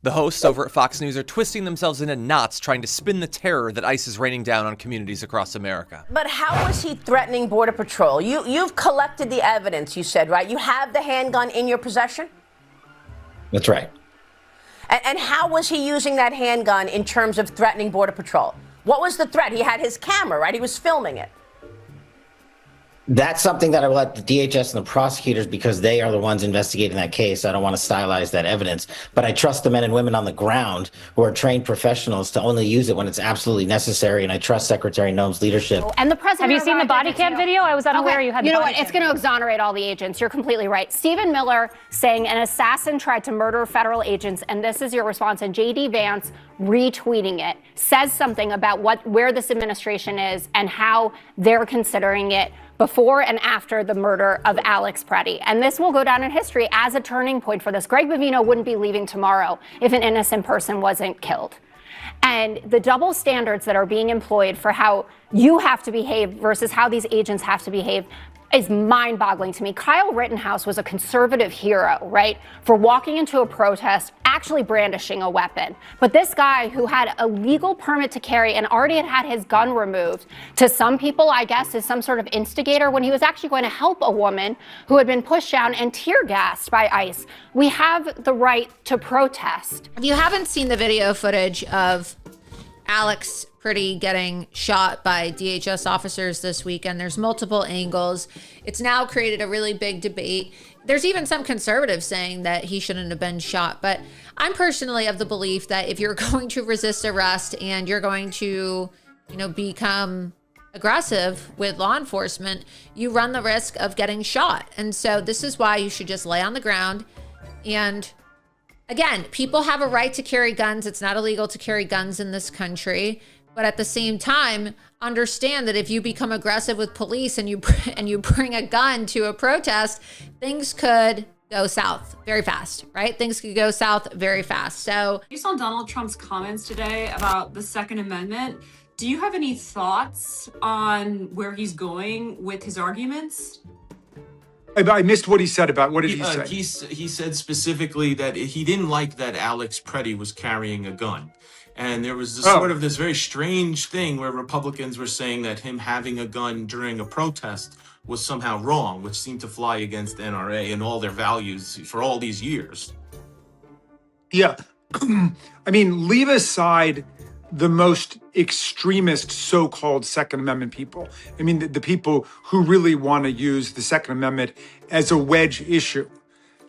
The hosts over at Fox News are twisting themselves into knots trying to spin the terror that ICE is raining down on communities across America. But how was he threatening Border Patrol? You've collected the evidence, you said, right? You have the handgun in your possession? That's right. And how was he using that handgun in terms of threatening Border Patrol? What was the threat? He had his camera, right? He was filming it. That's something that I will let the DHS and the prosecutors, because they are the ones investigating that case. I don't want to stylize that evidence, but I trust the men and women on the ground who are trained professionals to only use it when it's absolutely necessary. And I trust Secretary Noem's leadership. And the president. Have you seen the body cam video? I was unaware you had the body cam. You know what? It's going to exonerate all the agents. You're completely right. Stephen Miller saying an assassin tried to murder federal agents, and this is your response. And J.D. Vance retweeting it says something about where this administration is and how they're considering it before and after the murder of Alex Preddy. And this will go down in history as a turning point for this. Greg Bovino wouldn't be leaving tomorrow if an innocent person wasn't killed. And the double standards that are being employed for how you have to behave versus how these agents have to behave is mind-boggling to me. Kyle Rittenhouse was a conservative hero, right, for walking into a protest, actually brandishing a weapon. But this guy who had a legal permit to carry and already had his gun removed, to some people, I guess, is some sort of instigator when he was actually going to help a woman who had been pushed down and tear-gassed by ICE. We have the right to protest. If you haven't seen the video footage of Alex Preddy getting shot by DHS officers this weekend, there's multiple angles. It's now created a really big debate. There's even some conservatives saying that he shouldn't have been shot. But I'm personally of the belief that if you're going to resist arrest and you're going to, become aggressive with law enforcement, you run the risk of getting shot. And so this is why you should just lay on the ground. And again, people have a right to carry guns. It's not illegal to carry guns in this country. But at the same time, understand that if you become aggressive with police and you bring a gun to a protest, things could go south very fast, right? Things could go south very fast. So you saw Donald Trump's comments today about the Second Amendment. Do you have any thoughts on where he's going with his arguments? I missed what he said about, what did he say? He said specifically that he didn't like that Alex Preddy was carrying a gun. And there was this very strange thing where Republicans were saying that him having a gun during a protest was somehow wrong, which seemed to fly against NRA and all their values for all these years. Yeah. I mean, leave aside the most extremist so-called Second Amendment people. I mean, the people who really want to use the Second Amendment as a wedge issue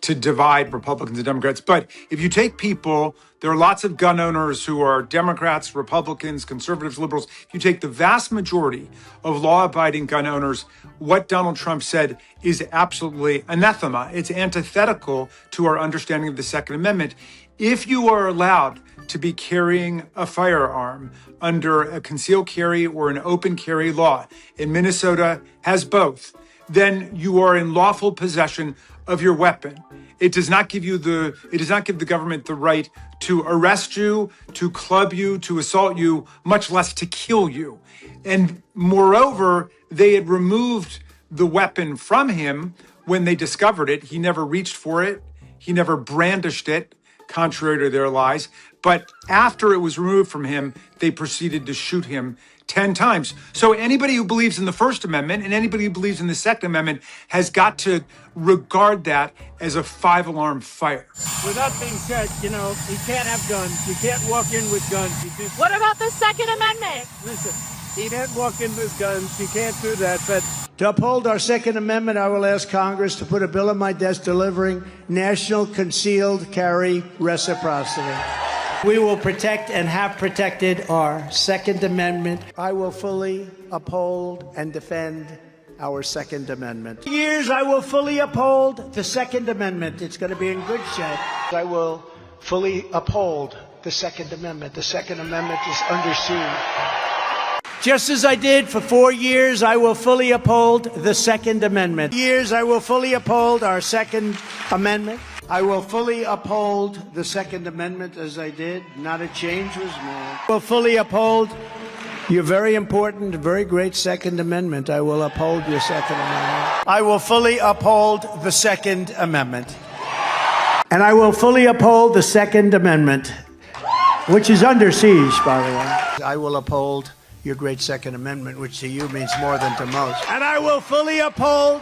to divide Republicans and Democrats. But if you take people, there are lots of gun owners who are Democrats, Republicans, conservatives, liberals. If you take the vast majority of law-abiding gun owners, what Donald Trump said is absolutely anathema. It's antithetical to our understanding of the Second Amendment. If you are allowed to be carrying a firearm under a concealed carry or an open carry law, and Minnesota has both, then you are in lawful possession of your weapon. It does not give the government the right to arrest you, to club you, to assault you, much less to kill you. And moreover, they had removed the weapon from him when they discovered it. He never reached for it. He never brandished it, contrary to their lies. But after it was removed from him, they proceeded to shoot him 10 times. So anybody who believes in the First Amendment and anybody who believes in the Second Amendment has got to regard that as a 5-alarm fire. With that being said, you can't have guns. You can't walk in with guns. What about the Second Amendment? Listen, you can't walk in with guns. You can't do that. But to uphold our Second Amendment, I will ask Congress to put a bill on my desk delivering national concealed carry reciprocity. We will protect and have protected our Second Amendment. I will fully uphold and defend our Second Amendment. For years, I will fully uphold the Second Amendment. It's going to be in good shape. I will fully uphold the Second Amendment. The Second Amendment is under siege. Just as I did for 4 years, I will fully uphold the Second Amendment. Years, I will fully uphold our Second Amendment. I will fully uphold the Second Amendment as I did. Not a change was made. I will fully uphold your very important, very great Second Amendment. I will uphold your Second Amendment. I will fully uphold the Second Amendment. And I will fully uphold the Second Amendment, which is under siege, by the way. I will uphold your great Second Amendment, which to you means more than to most. And I will fully uphold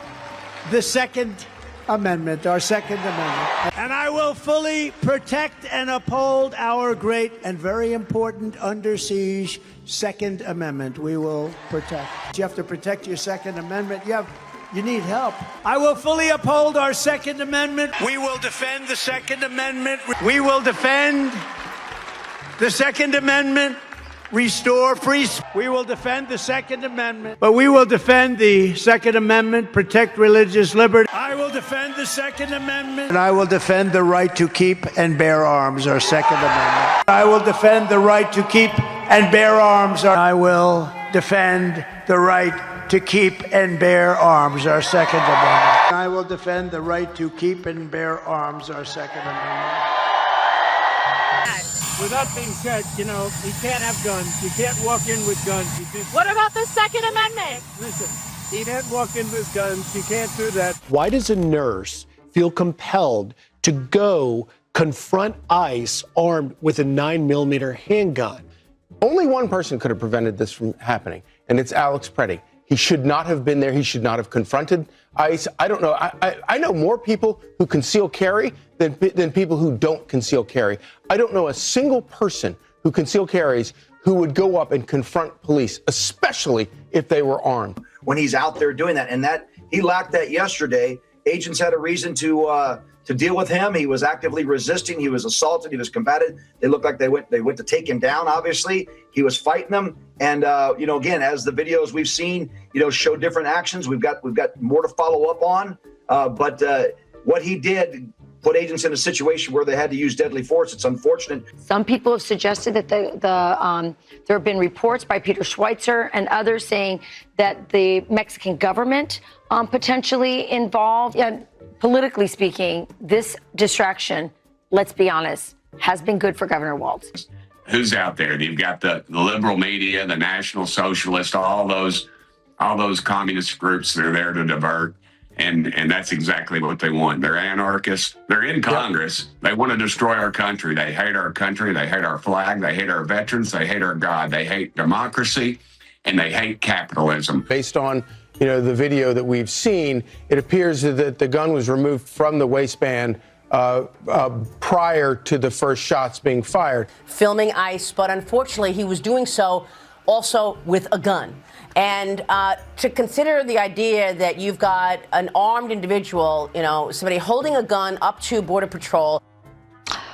the Second Amendment, our Second Amendment. And I will fully protect and uphold our great and very important under siege Second Amendment. We will protect. You have to protect your Second Amendment. You need help. I will fully uphold our Second Amendment. We will defend the Second Amendment. We will defend the Second Amendment. Restore free speech. We will defend the Second Amendment. But we will defend the Second Amendment, protect religious liberty. I will defend the Second Amendment. And I will defend the right to keep and bear arms, our Second Amendment. I will defend the right to keep and bear arms. I will defend the right to keep and bear arms, our Second Amendment. I will defend the right to keep and bear arms, our Second Amendment. With that being said, you can't have guns. You can't walk in with guns. What about the Second Amendment? Listen, you can't walk in with guns. You can't do that. Why does a nurse feel compelled to go confront ICE armed with a 9mm handgun? Only one person could have prevented this from happening, and it's Alex Preddy. He should not have been there. He should not have confronted ICE. I don't know. I know more people who conceal carry than people who don't conceal carry. I don't know a single person who conceal carries who would go up and confront police, especially if they were armed. When he's out there doing that, and that he lacked that yesterday, agents had a reason to deal with him. He was actively resisting. He was assaulted. He was combated. They looked like they went to take him down. Obviously, he was fighting them. And again, as the videos we've seen, show different actions. We've got more to follow up on. But what he did put agents in a situation where they had to use deadly force. It's unfortunate. Some people have suggested that there have been reports by Peter Schweitzer and others saying that the Mexican government potentially involved. Politically speaking, this distraction, let's be honest, has been good for Governor Walz. Who's out there? You've got the liberal media, the National Socialist, all those communist groups that are there to divert. And that's exactly what they want. They're anarchists. They're in Congress. They want to destroy our country. They hate our country. They hate our flag. They hate our veterans. They hate our God. They hate democracy, and they hate capitalism. Based on the video that we've seen, it appears that the gun was removed from the waistband prior to the first shots being fired. Filming ICE, but unfortunately he was doing so also with a gun. And to consider the idea that you've got an armed individual, somebody holding a gun up to Border Patrol.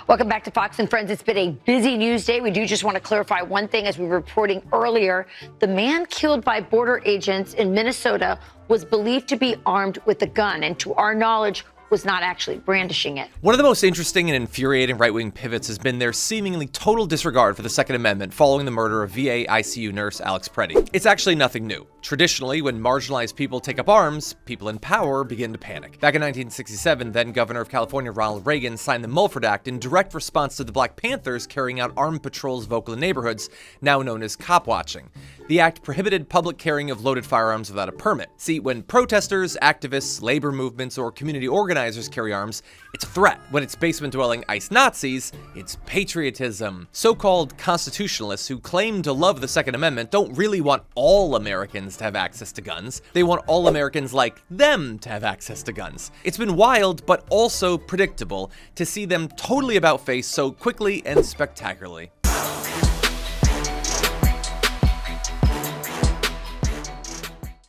Welcome back to Fox and Friends. It's been a busy news day. We do just want to clarify one thing. As we were reporting earlier, the man killed by border agents in Minnesota was believed to be armed with a gun, and to our knowledge, was not actually brandishing it. One of the most interesting and infuriating right-wing pivots has been their seemingly total disregard for the Second Amendment following the murder of VA ICU nurse Alex Preddy. It's actually nothing new. Traditionally, when marginalized people take up arms, people in power begin to panic. Back in 1967, then Governor of California Ronald Reagan signed the Mulford Act in direct response to the Black Panthers carrying out armed patrols of Oakland neighborhoods, now known as cop watching. The act prohibited public carrying of loaded firearms without a permit. See, when protesters, activists, labor movements, or community organizers carry arms, it's a threat. When it's basement-dwelling ICE Nazis, it's patriotism. So-called constitutionalists who claim to love the Second Amendment don't really want all Americans to have access to guns. They want all Americans like them to have access to guns. It's been wild, but also predictable, to see them totally about-face so quickly and spectacularly.